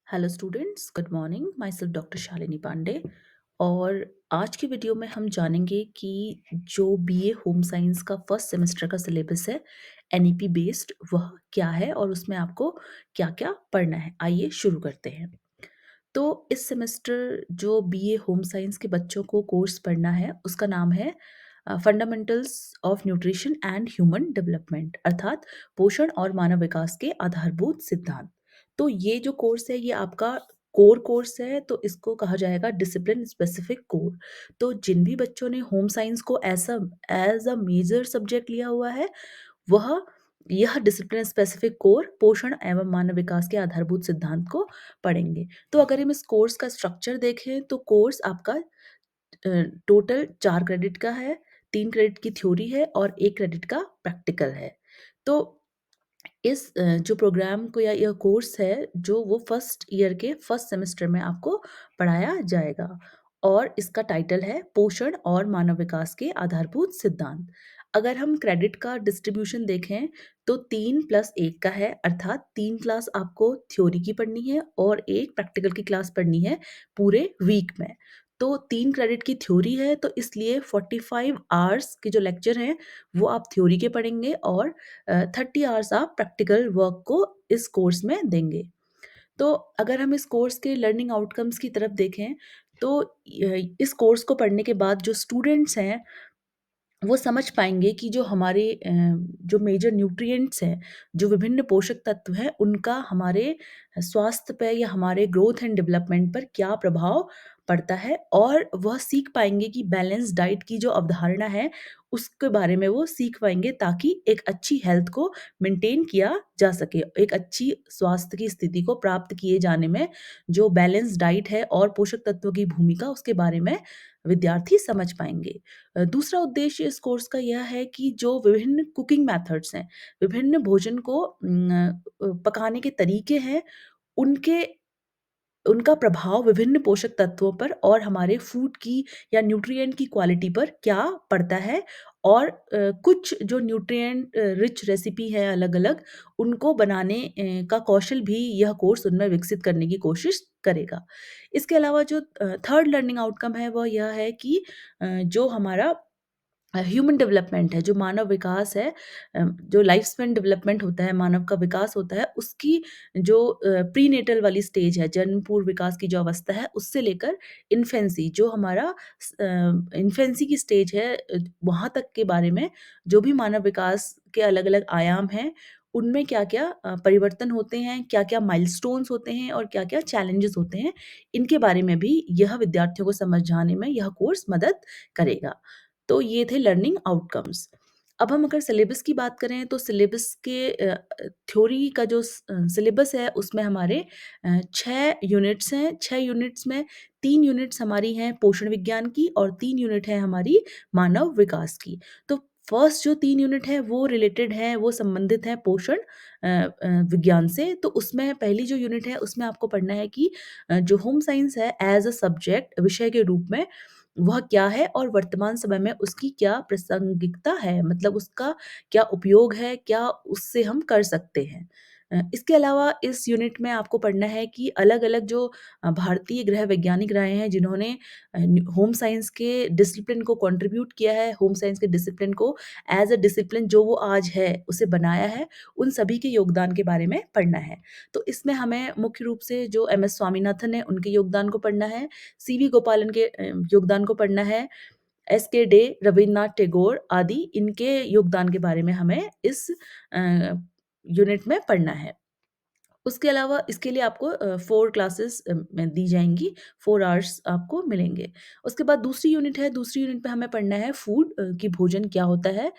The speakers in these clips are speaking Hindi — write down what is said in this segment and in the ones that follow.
Hello students, good morning. Myself doctor Shalini Pandey. और आज की वीडियो में हम जानेंगे कि जो बीए होम साइंस का फर्स्ट सेमेस्टर का सिलेबस है एनईपी बेस्ड, वह क्या है और उसमें आपको क्या क्या पढ़ना है। आइए शुरू करते हैं। तो इस सेमेस्टर जो बीए होम साइंस के बच्चों को कोर्स पढ़ना है उसका नाम है fundamentals of nutrition and human development, अर्थात पोषण और मानव विकास के आधारभूत सिद्धांत। तो ये जो कोर्स है ये आपका कोर कोर्स है, तो इसको कहा जाएगा डिसिप्लिन स्पेसिफिक कोर। तो जिन भी बच्चों ने होम साइंस को ऐसा एज अ मेजर सब्जेक्ट लिया हुआ है, वह यह डिसिप्लिन स्पेसिफिक कोर पोषण एवं मानव विकास के आधारभूत सिद्धांत को पढ़ेंगे। तो अगर हम इस कोर्स का स्ट्रक्चर देखें तो कोर्स आपका टोटल 4 क्रेडिट का है, 3 क्रेडिट की थ्योरी है और 1 क्रेडिट का प्रैक्टिकल है। तो इस जो प्रोग्राम को या यह कोर्स है जो वो फर्स्ट ईयर के फर्स्ट सेमेस्टर में आपको पढ़ाया जाएगा और इसका टाइटल है पोषण और मानव विकास के आधारभूत सिद्धांत। अगर हम क्रेडिट का डिस्ट्रीब्यूशन देखें तो 3+1 का है, अर्थात 3 क्लास आपको थ्योरी की पढ़नी है और 1 प्रैक्टिकल की क्लास पढ़नी है पूरे वीक में। तो 3 क्रेडिट की थ्योरी है, तो इसलिए 45 आवर्स के जो लेक्चर हैं वो आप थ्योरी के पढ़ेंगे और 30 आवर्स आप प्रैक्टिकल वर्क को इस कोर्स में देंगे। तो अगर हम इस कोर्स के लर्निंग आउटकम्स की तरफ देखें तो इस कोर्स को पढ़ने के बाद जो स्टूडेंट्स हैं वो समझ पाएँगे कि जो हमारे जो मेजर न्यूट्रिएंट्स हैं, जो विभिन्न पोषक तत्व हैं, उनका हमारे स्वास्थ्य पे या हमारे ग्रोथ एंड डेवलपमेंट पर क्या प्रभाव पड़ता है, और वह सीख पाएँगे कि बैलेंस डाइट की जो अवधारणा है, उसके बारे में वो सीख पाएँगे ताकि एक अच्छी हेल्थ को मेंटेन किया जा सके। एक अच्छी स्वास्थ्य की स्थिति को प्राप्त किए जाने में जो बैलेंस डाइट है और पोषक तत्वों की भूमिका, उसके बारे में विद्यार्थी समझ पाएँगे। दूसरा उद्देश्य इस कोर्स का यह है कि जो विभिन्न कुकिंग मेथड्स हैं, विभिन्न भोजन को पकाने के तरीके हैं, उनके उनका प्रभाव विभिन्न पोषक तत्वों पर और हमारे फूड की या न्यूट्रिएंट की क्वालिटी पर क्या पड़ता है, और कुछ जो न्यूट्रिएंट रिच रेसिपी है अलग-अलग, उनको बनाने का कौशल भी यह कोर्स उनमें विकसित करने की कोशिश करेगा। इसके अलावा जो थर्ड लर्निंग आउटकम है वह यह है कि जो हमारा ह्यूमन डेवलपमेंट है, जो मानव विकास है, जो लाइफ स्पैन डेवलपमेंट होता है, मानव का विकास होता है, उसकी जो प्रीनेटल वाली स्टेज है, जन्म पूर्व विकास की जो अवस्था है, उससे लेकर इन्फेंसी, जो हमारा इन्फेंसी की स्टेज है, वहाँ तक के बारे में जो भी मानव विकास के अलग-अलग आयाम हैं, उनमें क्या-क्या परिवर्तन होते हैं, क्या-क्या माइलस्टोन्स होते हैं और क्या-क्या चैलेंजेस होते हैं, इनके बारे में भी यह विद्यार्थियों को समझाने में यह कोर्स मदद करेगा। तो ये थे लर्निंग आउटकम्स। अब हम अगर सिलेबस की बात करें तो सिलेबस के थ्योरी का जो सिलेबस है उसमें हमारे 6 यूनिट्स हैं। 6 यूनिट्स में 3 यूनिट्स हमारी हैं पोषण विज्ञान की और 3 यूनिट है हमारी मानव विकास की। तो फर्स्ट जो 3 यूनिट हैं वो रिलेटेड हैं, वो संबंधित हैं पोषण विज्ञान से। तो उसमें पहली जो यूनिट है उसमें आपको पढ़ना है कि जो होम साइंस है एज़ अ सब्जेक्ट, विषय के रूप में, वह क्या है और वर्तमान समय में उसकी क्या प्रासंगिकता है, मतलब उसका क्या उपयोग है, क्या उससे हम कर सकते हैं। इसके अलावा इस यूनिट में आपको पढ़ना है कि अलग-अलग जो भारतीय गृह वैज्ञानिक रहे हैं जिन्होंने होम साइंस के डिसिप्लिन को कंट्रीब्यूट किया है, होम साइंस के डिसिप्लिन को एज़ अ डिसिप्लिन जो वो आज है, उसे बनाया है, उन सभी के योगदान के बारे में पढ़ना है। तो इसमें हमें मुख्य रूप से जो एम.एस. स्वामीनाथन हैं, उनके योगदान को पढ़ना है, सी.वी. गोपालन के योगदान को पढ़ना है, एस.के. डे, रवीन्द्रनाथ टैगोर आदि इनके योगदान के बारे में हमें इस अ, यूनिट में पढ़ना है। उसके अलावा इसके लिए आपको 4 क्लासेस में दी जाएँगी, 4 आवर्स आपको मिलेंगे। उसके बाद दूसरी यूनिट है, दूसरी यूनिट में हमें पढ़ना है फूड, कि भोजन क्या होता है,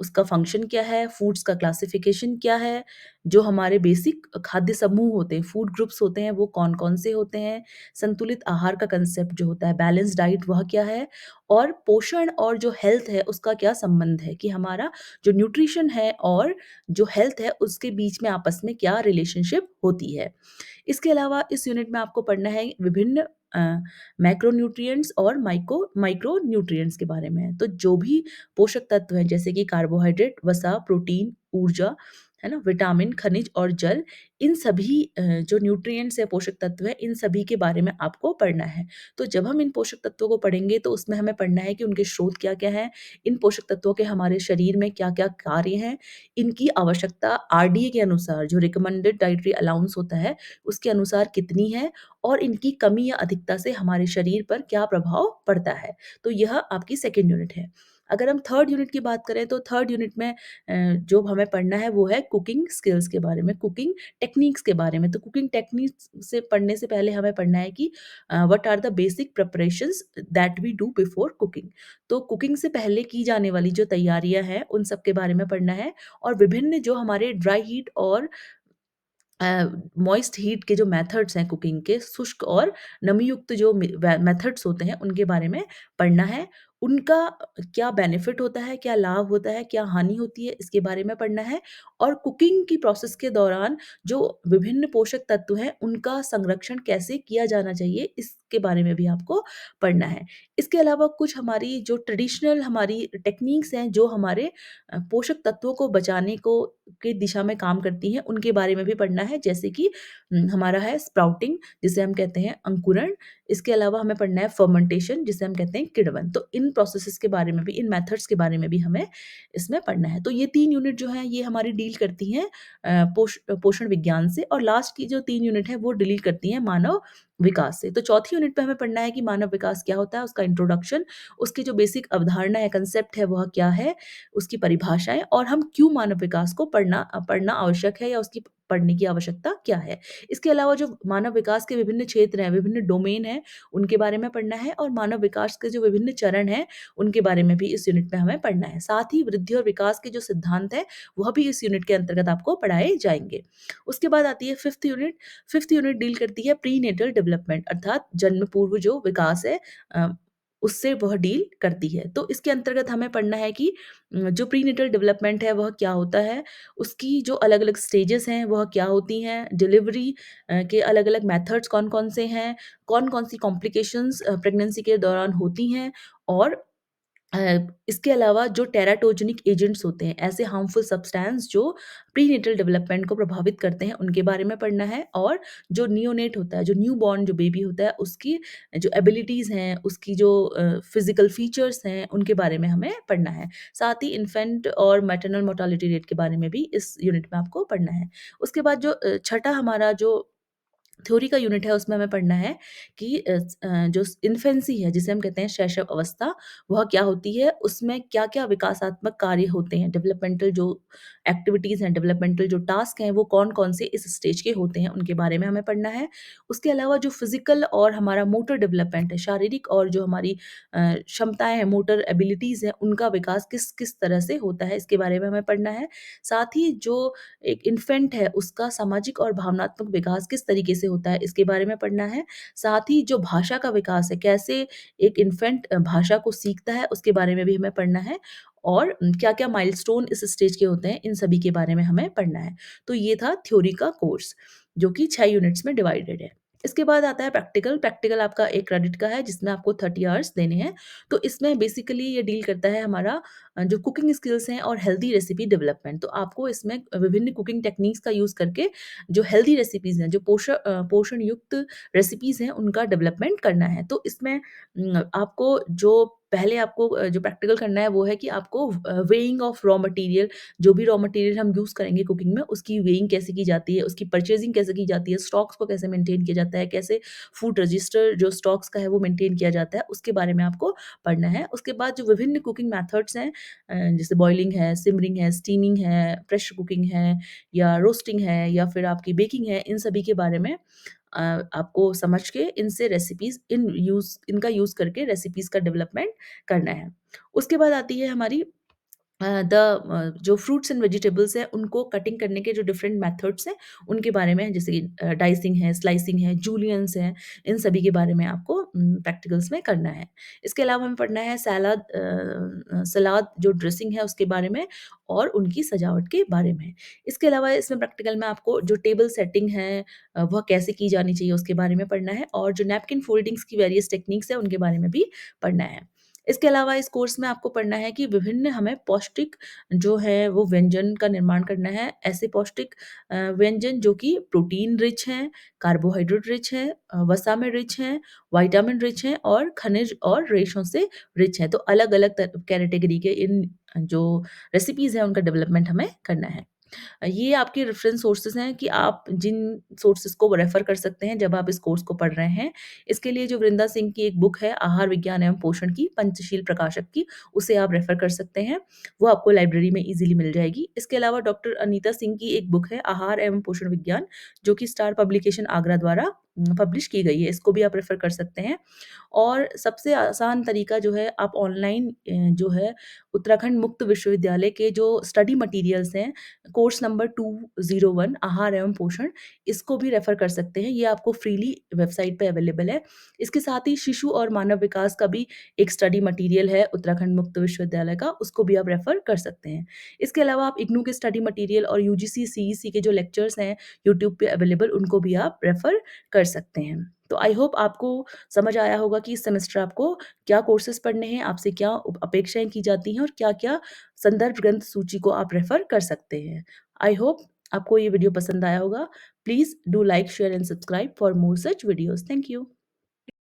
उसका फंक्शन क्या है, फूड्स का क्लासिफ़िकेशन क्या है, जो हमारे बेसिक खाद्य समूह होते हैं, फूड ग्रुप्स होते हैं, वो कौन-कौन से होते हैं, संतुलित आहार का कंसेप्ट जो होता है, बैलेंस डाइट वह क्या है, और पोषण और जो हेल्थ है उसका क्या संबंध है, कि हमारा जो न्यूट्रिशन है और जो हेल्थ है उसके बीच में आपस में क्या रिलेशनशिप होती है। इसके अलावा इस यूनिट में आपको पढ़ना है विभिन्न मैक्रोन्यूट्रिएंट्स और माइक्रोन्यूट्रिएंट्स के बारे में। तो जो भी पोषक तत्व हैं जैसे कि कार्बोहाइड्रेट, वसा, प्रोटीन, ऊर्जा, है ना? विटामिन, खनिज और जल, इन सभी जो न्यूट्रिएंट्स हैं, पोषक तत्व हैं, इन सभी के बारे में आपको पढ़ना है। तो जब हम इन पोषक तत्वों को पढ़ेंगे तो उसमें हमें पढ़ना है कि उनके स्रोत क्या-क्या हैं, इन पोषक तत्वों के हमारे शरीर में क्या-क्या कार्य हैं, इनकी आवश्यकता आरडीए के अनुसार जो रिकमेंडेड डाइटरी अलाउंस होता है, उसके अनुसार कितनी है और इनकी कमी या अधिकता से हमारे शरीर पर क्या प्रभाव पड़ता है। तो यह आपकी सेकंड यूनिट है। अगर हम थर्ड यूनिट की बात करें तो थर्ड यूनिट में जो हमें पढ़ना है वो है कुकिंग स्किल्स के बारे में, कुकिंग टेक्निक्स के बारे में। तो कुकिंग टेक्निक्स से पढ़ने से पहले हमें पढ़ना है कि what are the basic preparations that we do before cooking. तो कुकिंग से पहले की जाने वाली जो तैयारियाँ हैं, उन सब के बारे में पढ़ना है और विभिन्न जो हमारे ड्राई हीट और मॉइस्ट हीट के जो मेथड्स हैं कुकिंग के, शुष्क और नमी युक्त जो मेथड्स होते हैं, उनके बारे में पढ़ना है। उनका क्या बेनिफिट होता है, क्या लाभ होता है, क्या हानि होती है, इसके बारे में पढ़ना है और कुकिंग की प्रोसेस के दौरान जो विभिन्न पोषक तत्व हैं, उनका संरक्षण कैसे किया जाना चाहिए, इसके बारे में भी आपको पढ़ना है। इसके अलावा कुछ हमारी जो ट्रेडिशनल हमारी टेक्निक्स हैं, जो हमारे पोषक तत्वों को बचाने को की दिशा में काम करती हैं, उनके बारे में भी पढ़ना है। जैसे कि हमारा है स्प्राउटिंग, जिसे हम कहते हैं अंकुरण। इसके अलावा हमें पढ़ना है फर्मेंटेशन, जिसे हम कहते हैं किण्वन। तो इन प्रोसेसेस के बारे में भी, इन मेथड्स के बारे में भी हमें इसमें पढ़ना है। तो ये 3 यूनिट जो हैं, ये हमारी डील करती हैं पोषण विज्ञान से और लास्ट की जो 3 यूनिट है, वो डील करती हैं मानव विकास से। तो चौथी यूनिट पे हमें पढ़ना है कि मानव विकास क्या होता है, उसका इंट्रोडक्शन, उसकी जो बेसिक अवधारणा या कांसेप्ट है, वह क्या है, उसकी परिभाषाएँ और हम क्यों मानव विकास को पढ़ना आवश्यक है या उसकी पढ़ने की आवश्यकता क्या है। इसके अलावा जो मानव विकास के विभिन्न क्षेत्र हैं, विभिन्न डोमेन हैं, उनके बारे में पढ़ना है और मानव विकास के जो विभिन्न चरण हैं, उनके बारे में भी इस यूनिट में हमें पढ़ना है। साथ ही वृद्धि और विकास के जो सिद्धांत हैं, वह भी इस यूनिट के अंतर्गत आपको पढ़ाए जाएँगे। उसके बाद आती है 5th unit. 5th unit deal करती है प्रीनेटल डेवलपमेंट, अर्थात जन्म पूर्व जो विकास है, अ, उससे वह डील करती है। तो इसके अंतर्गत हमें पढ़ना है कि जो प्रीनेटल डेवलपमेंट है वह क्या होता है, उसकी जो अलग-अलग स्टेजेस हैं वह क्या होती हैं, डिलीवरी के अलग-अलग मेथड्स कौन-कौन से हैं, कौन-कौन सी कॉम्प्लिकेशंस प्रेगनेंसी के दौरान होती हैं और अ, इसके अलावा जो टेराटोजेनिक एजेंट्स होते हैं, ऐसे हार्मफुल सब्सटेंस जो प्रीनेटल डेवलपमेंट को प्रभावित करते हैं, उनके बारे में पढ़ना है और जो नियोनेट होता है, जो न्यूबॉर्न जो बेबी होता है, उसकी जो एबिलिटीज़ हैं, उसकी जो फिज़िकल फीचर्स हैं, उनके बारे में हमें पढ़ना है। साथ ही इन्फेंट और मैटरनल मोर्टालिटी रेट के बारे में भी इस यूनिट में आपको पढ़ना है। उसके बाद जो छठा हमारा जो थ्योरी का यूनिट है उसमें हमें पढ़ना है कि जो इन्फेंसी है जिसे हम कहते हैं शैशव अवस्था, वह क्या होती है, उसमें क्या-क्या विकासात्मक कार्य होते हैं, डेवलपमेंटल जो एक्टिविटीज़ हैं, डेवलपमेंटल जो टास्क हैं, वो कौन-कौन से इस स्टेज के होते हैं, उनके बारे में हमें पढ़ना है। उसके अलावा जो फिज़िकल और हमारा मोटर डेवलपमेंट है, शारीरिक और जो हमारी क्षमताएँ हैं, मोटर एबिलिटीज़ हैं, उनका विकास किस-किस तरह से होता है, इसके बारे में हमें पढ़ना है। साथ ही जो एक इन्फेंट है, उसका सामाजिक और भावनात्मक विकास किस तरीके से होता है, इसके बारे में पढ़ना है। साथ ही जो भाषा का विकास है, कैसे एक इन्फेंट भाषा को सीखता है, उसके बारे में भी हमें पढ़ना है और क्या-क्या माइलस्टोन इस स्टेज के होते हैं, इन सभी के बारे में हमें पढ़ना है। तो ये था थ्योरी का कोर्स, जो कि 6 यूनिट्स में डिवाइडेड है। इसके बाद आता है प्रैक्टिकल। प्रैक्टिकल आपका 1 क्रेडिट का है, जिसमें आपको 30 आवर्स देने हैं। तो इसमें बेसिकली ये डील करता है हमारा जो कुकिंग स्किल्स हैं और हेल्दी रेसिपी डेवलपमेंट। तो आपको इसमें विभिन्न कुकिंग टेक्निक्स का यूज़ करके जो हेल्दी रेसिपीज़ हैं, जो पोषण युक्त रेसिपीज़ हैं, उनका डेवलपमेंट करना है। तो इसमें आपको जो पहले आपको जो प्रैक्टिकल करना है वो है कि आपको वेइंग ऑफ रॉ मटेरियल, जो भी रॉ मटेरियल हम यूज़ करेंगे कुकिंग में, उसकी वेइंग कैसे की जाती है, उसकी परचेज़िंग कैसे की जाती है, स्टॉक्स को कैसे मेंटेन किया जाता है, कैसे फूड रजिस्टर जो स्टॉक्स का है वो मेंटेन किया जाता है, उसके बारे में आपको पढ़ना है। उसके बाद जो विभिन्न कुकिंग मेथड्स हैं, जैसे बॉयलिंग है, सिमरिंग है, स्टीमिंग है, प्रेशर कुकिंग है या रोस्टिंग है या फिर आपकी बेकिंग है, इन सभी के बारे में अ, आपको समझ के इनसे रेसिपीज़ इनका यूज़ करके रेसिपीज़ का डेवलपमेंट करना है। उसके बाद आती है हमारी जो फ्रूट्स एंड वेजिटेबल्स हैं, उनको कटिंग करने के जो डिफरेंट मेथड्स हैं, उनके बारे में जैसे कि डाइसिंग है, स्लाइसिंग है, जूलियन्स हैं, इन सभी के बारे में आपको प्रैक्टिकल्स में करना है। इसके अलावा हमें पढ़ना है सलाद जो ड्रेसिंग है उसके बारे में और उनकी सजावट के बारे में। इसके अलावा इसमें प्रैक्टिकल में आपको जो टेबल सेटिंग है वह कैसे की जानी चाहिए उसके बारे में पढ़ना है और जो नैपकिन फ़ोल्डिंग्स की वेरियस टेक्निक्स हैं, उनके बारे में भी पढ़ना है। इसके अलावा इस कोर्स में आपको पढ़ना है कि विभिन्न हमें पौष्टिक जो है वो व्यंजन का निर्माण करना है। ऐसे पौष्टिक व्यंजन जो कि प्रोटीन रिच हैं, कार्बोहाइड्रेट रिच हैं, वसा में रिच हैं, विटामिन रिच हैं और खनिज और रेशों से रिच हैं। तो अलग-अलग कैटेगरी के इन जो रेसिपीज़ हैं उनका डेवलपमेंट हमें करना है। ये आपके रेफरेंस सोर्सेज़ हैं कि आप जिन सोर्सेज़ को रेफ़र कर सकते हैं जब आप इस कोर्स को पढ़ रहे हैं। इसके लिए जो वृंदा सिंह की एक बुक है आहार विज्ञान एवं पोषण की, पंचशील प्रकाशक की, उसे आप रेफ़र कर सकते हैं। वो आपको लाइब्रेरी में ईज़िली मिल जाएगी। इसके अलावा डॉक्टर अनीता सिंह की एक बुक है आहार एवं पोषण विज्ञान, जो कि स्टार पब्लिकेशन आगरा द्वारा पब्लिश की गई है। इसको भी आप रेफ़र कर सकते हैं। और सबसे आसान तरीका जो है आप ऑनलाइन जो है उत्तराखंड मुक्त विश्वविद्यालय के जो स्टडी मटीरियल्स हैं, कोर्स नंबर 201 आहार एवं पोषण, इसको भी रेफ़र कर सकते हैं। ये आपको फ्रीली वेबसाइट पे अवेलेबल है। इसके साथ ही शिशु और मानव विकास का भी एक स्टडी मटीरियल है उत्तराखंड मुक्त विश्वविद्यालय का, उसको भी आप रेफ़र कर सकते हैं। इसके अलावा आप इग्नू के स्टडी मटीरियल और यूजीसी, सीईसी के जो लेक्चर्स हैं यूट्यूब पे अवेलेबल, उनको भी आप रेफ़र कर सकते हैं। तो आई होप आपको समझ आया होगा कि इस सेमेस्टर आपको क्या कोर्सेज़ पढ़ने हैं, आपसे क्या अपेक्षाएँ की जाती हैं और क्या-क्या संदर्भ ग्रंथ सूची को आप रेफ़र कर सकते हैं। आई होप आपको ये वीडियो पसंद आया होगा। Please do like, share and subscribe for more such videos. Thank you.